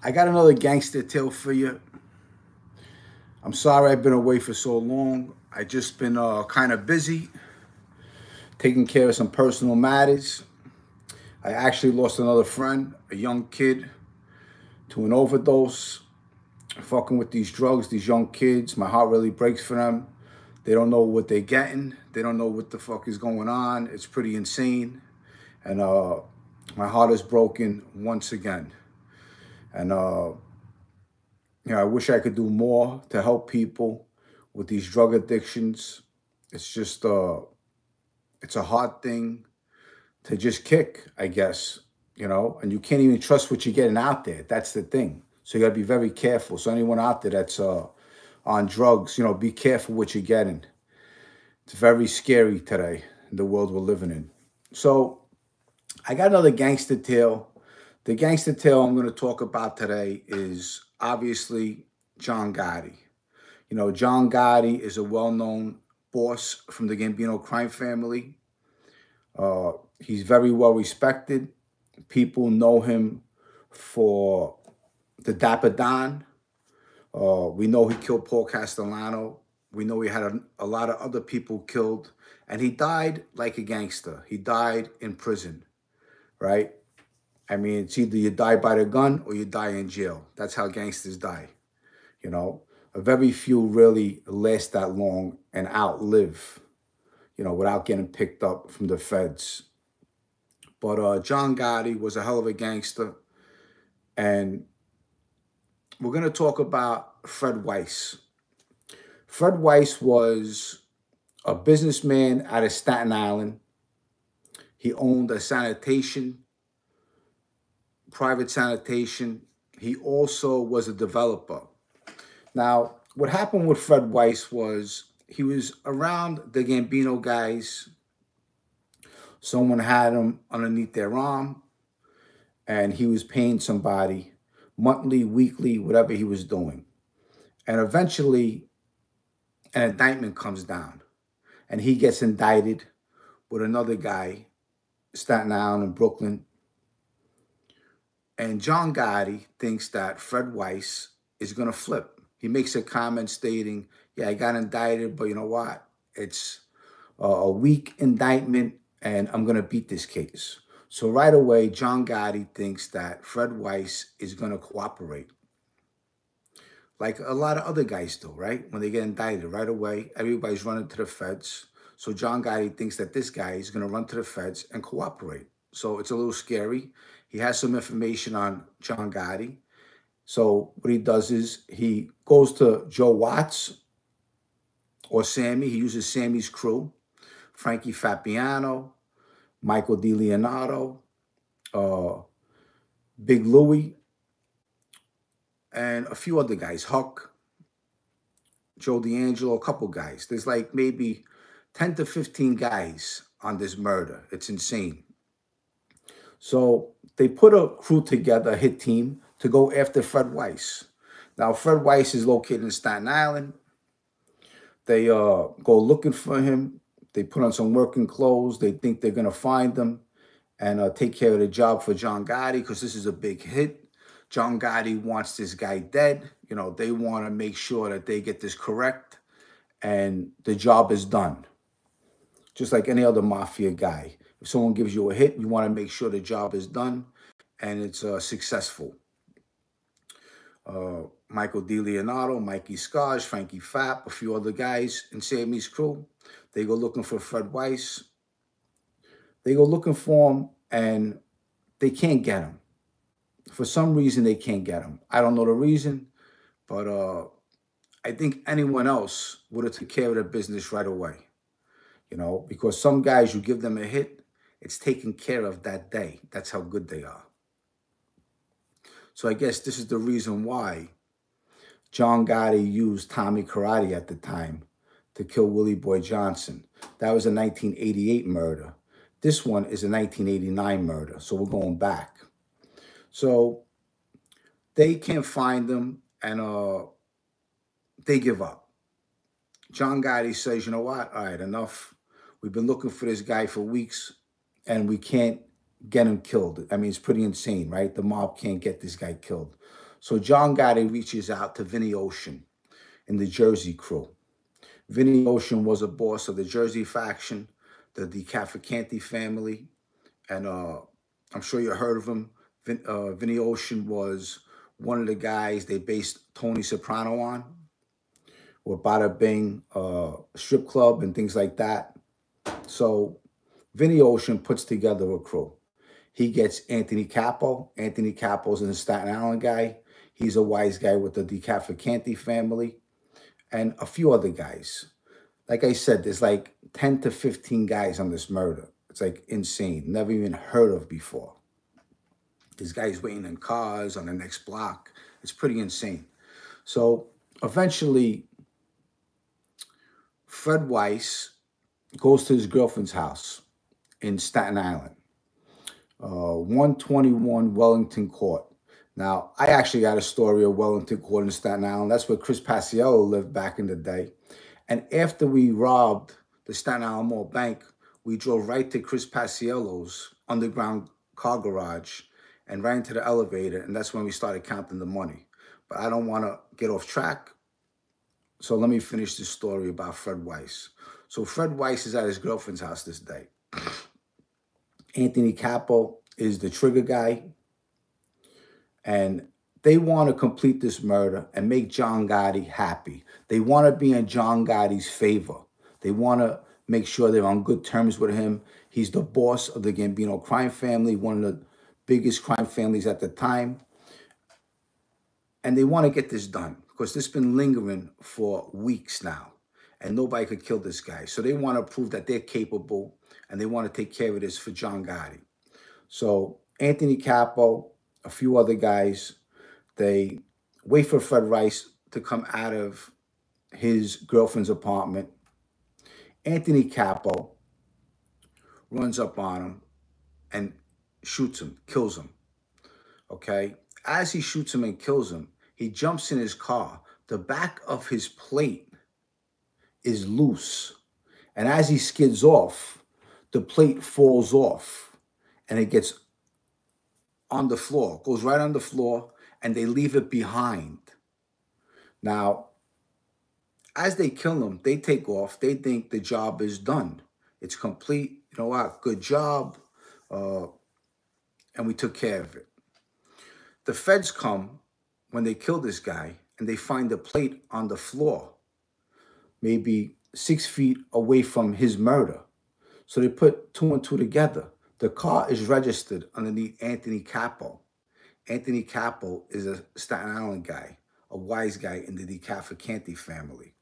I got another gangster tale for you. I'm sorry I've been away for so long. I just been kind of busy taking care of some personal matters. I actually lost another friend, a young kid, to an overdose. Fucking with these drugs, these young kids. My heart really breaks for them. They don't know what they're getting. They don't know what the fuck is going on. It's pretty insane. And my heart is broken once again. And I wish I could do more to help people with these drug addictions. It's just, it's a hard thing to just kick, I guess, and you can't even trust what you're getting out there. That's the thing. So you got to be very careful. So anyone out there that's on drugs, be careful what you're getting. It's very scary today in the world we're living in. So I got another gangster tale. The gangster tale I'm going to talk about today is obviously John Gotti. John Gotti is a well-known boss from the Gambino crime family. He's very well respected. People know him for the Dapper Don. We know he killed Paul Castellano. We know he had a lot of other people killed. And he died like a gangster. He died in prison, right? I mean, it's either you die by the gun or you die in jail. That's how gangsters die, A very few really last that long and outlive, without getting picked up from the feds. But John Gotti was a hell of a gangster. And we're going to talk about Fred Weiss. Fred Weiss was a businessman out of Staten Island. He owned a private sanitation. He also was a developer. Now, what happened with Fred Weiss was he was around the Gambino guys. Someone had him underneath their arm, and he was paying somebody monthly, weekly, whatever he was doing. And eventually, an indictment comes down, and he gets indicted with another guy, Staten Island and Brooklyn. And John Gotti thinks that Fred Weiss is going to flip. He makes a comment stating, yeah, I got indicted, but you know what? It's a weak indictment, and I'm going to beat this case. So right away, John Gotti thinks that Fred Weiss is going to cooperate. Like a lot of other guys do, right? When they get indicted, right away, everybody's running to the feds. So John Gotti thinks that this guy is going to run to the feds and cooperate. So it's a little scary. He has some information on John Gotti. So what he does is he goes to Joe Watts or Sammy. He uses Sammy's crew, Frankie Fabiano, Michael DiLeonardo, Big Louie, and a few other guys, Huck, Joe D'Angelo, a couple guys. There's like maybe 10 to 15 guys on this murder. It's insane. So they put a crew together, a hit team, to go after Fred Weiss. Now, Fred Weiss is located in Staten Island. They go looking for him. They put on some working clothes. They think they're going to find him and take care of the job for John Gotti because this is a big hit. John Gotti wants this guy dead. They want to make sure that they get this correct and the job is done. Just like any other mafia guy. If someone gives you a hit, you want to make sure the job is done and it's successful. Michael DiLeonardo, Mikey Scars, Frankie Fapp, a few other guys in Sammy's crew. They go looking for Fred Weiss. They go looking for him, and they can't get him. For some reason, they can't get him. I don't know the reason, but I think anyone else would have taken care of the business right away. Because some guys, you give them a hit, it's taken care of that day. That's how good they are. So I guess this is the reason why John Gotti used Tommy Karate at the time to kill Willie Boy Johnson. That was a 1988 murder. This one is a 1989 murder, so we're going back. So they can't find them, and they give up. John Gotti says, you know what? All right, enough. We've been looking for this guy for weeks, and we can't get him killed. I mean, it's pretty insane, right? The mob can't get this guy killed. So John Gotti reaches out to Vinny Ocean in the Jersey crew. Vinny Ocean was a boss of the Jersey faction, the DeCavalcanti family, and I'm sure you heard of him. Vinny Ocean was one of the guys they based Tony Soprano on, or Bada Bing strip club and things like that. So Vinny Ocean puts together a crew. He gets Anthony Capo. Anthony Capo's a Staten Island guy. He's a wise guy with the DeCavalcanti family and a few other guys. Like I said, there's like 10 to 15 guys on this murder. It's like insane. Never even heard of before. There's guys waiting in cars on the next block. It's pretty insane. So eventually, Fred Weiss goes to his girlfriend's house in Staten Island, 121 Wellington Court. Now, I actually got a story of Wellington Court in Staten Island. That's where Chris Paciello lived back in the day. And after we robbed the Staten Island Mall Bank, we drove right to Chris Paciello's underground car garage and ran into the elevator, and that's when we started counting the money. But I don't want to get off track, so let me finish this story about Fred Weiss. So Fred Weiss is at his girlfriend's house this day. Anthony Capo is the trigger guy, and they want to complete this murder and make John Gotti happy. They want to be in John Gotti's favor. They want to make sure they're on good terms with him. He's the boss of the Gambino crime family, one of the biggest crime families at the time. And they want to get this done because this has been lingering for weeks now and nobody could kill this guy. So they want to prove that they're capable and they want to take care of this for John Gotti. So Anthony Capo, a few other guys, they wait for Fred Weiss to come out of his girlfriend's apartment. Anthony Capo runs up on him and shoots him, kills him, okay? As he shoots him and kills him, he jumps in his car. The back of his plate is loose. And as he skids off, the plate falls off and it gets on the floor, goes right on the floor, and they leave it behind. Now, as they kill him, they take off. They think the job is done. It's complete. You know what? Good job. And we took care of it. The feds come when they kill this guy and they find the plate on the floor, maybe 6 feet away from his murder. So they put two and two together. The car is registered underneath Anthony Capo. Anthony Capo is a Staten Island guy, a wise guy in the DeCavalcanti family.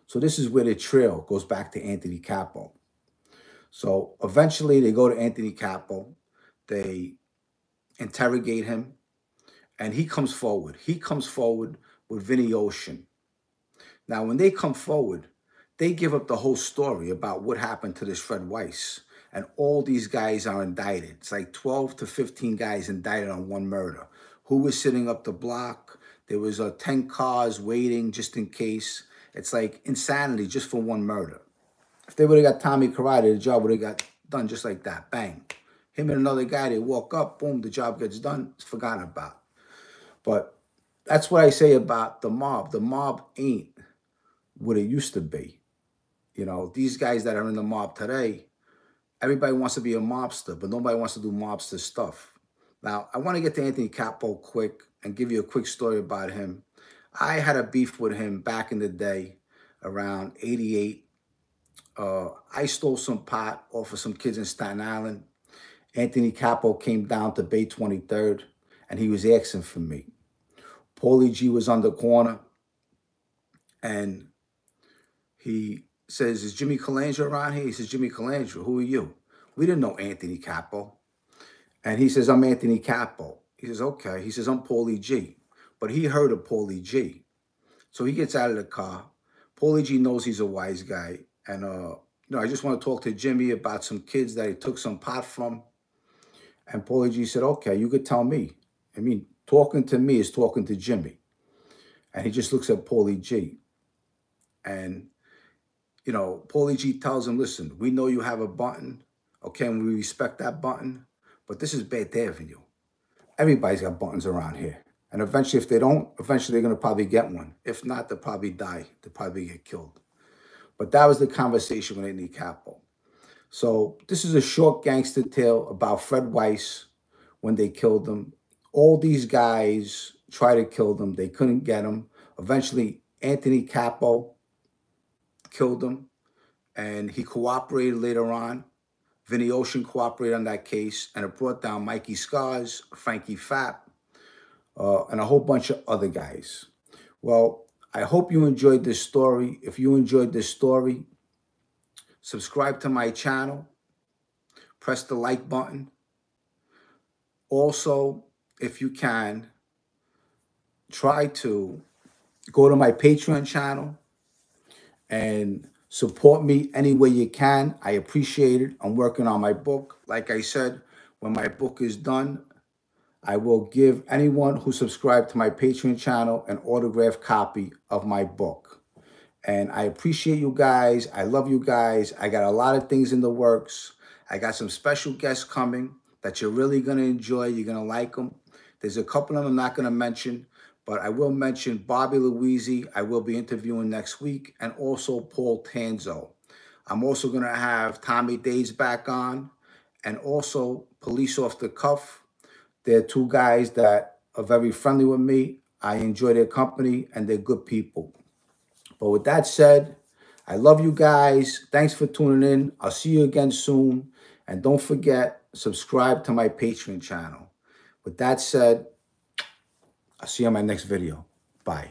So this is where the trail goes back to Anthony Capo. So eventually they go to Anthony Capo. They interrogate him, and he comes forward. He comes forward with Vinny Ocean. Now, when they come forward, they give up the whole story about what happened to this Fred Weiss. And all these guys are indicted. It's like 12 to 15 guys indicted on one murder. Who was sitting up the block? There was 10 cars waiting just in case. It's like insanity just for one murder. If they would have got Tommy Karate, the job would have got done just like that. Bang. Him and another guy, they walk up, boom, the job gets done. It's forgotten about. But that's what I say about the mob. The mob ain't what it used to be. You know, these guys that are in the mob today, everybody wants to be a mobster, but nobody wants to do mobster stuff. Now, I want to get to Anthony Capo quick and give you a quick story about him. I had a beef with him back in the day, around 88. I stole some pot off of some kids in Staten Island. Anthony Capo came down to Bay 23rd, and he was asking for me. Paulie G was on the corner, and he says, is Jimmy Calandra around here? He says, Jimmy Calandra, who are you? We didn't know Anthony Capo. And he says, I'm Anthony Capo. He says, okay. He says, I'm Paulie G. But he heard of Paulie G. So he gets out of the car. Paulie G knows he's a wise guy. And, you know, I just want to talk to Jimmy about some kids that he took some pot from. And Paulie G said, okay, you could tell me. I mean, talking to me is talking to Jimmy. And he just looks at Paulie G. And, you know, Paulie G tells him, listen, we know you have a button, okay, and we respect that button, but this is Beth Avenue. Everybody's got buttons around here. And eventually, if they don't, eventually they're going to probably get one. If not, they'll probably die. They'll probably get killed. But that was the conversation with Andy Capo. So this is a short gangster tale about Fred Weiss when they killed him. All these guys tried to kill them. They couldn't get him. Eventually, Anthony Capo killed him, and he cooperated later on. Vinny Ocean cooperated on that case, and it brought down Mikey Scars, Frankie Fapp, and a whole bunch of other guys. Well, I hope you enjoyed this story. If you enjoyed this story, subscribe to my channel. Press the like button. Also, if you can, try to go to my Patreon channel and support me any way you can. I appreciate it. I'm working on my book. Like I said, when my book is done, I will give anyone who subscribed to my Patreon channel an autographed copy of my book. And I appreciate you guys. I love you guys. I got a lot of things in the works. I got some special guests coming that you're really going to enjoy. You're going to like them. There's a couple of them I'm not going to mention, but I will mention Bobby Louisi. I will be interviewing next week, and also Paul Tanzo. I'm also going to have Tommy Days back on, and also Police Off the Cuff. They're two guys that are very friendly with me. I enjoy their company, and they're good people. But with that said, I love you guys. Thanks for tuning in. I'll see you again soon. And don't forget, subscribe to my Patreon channel. With that said, I'll see you on my next video. Bye.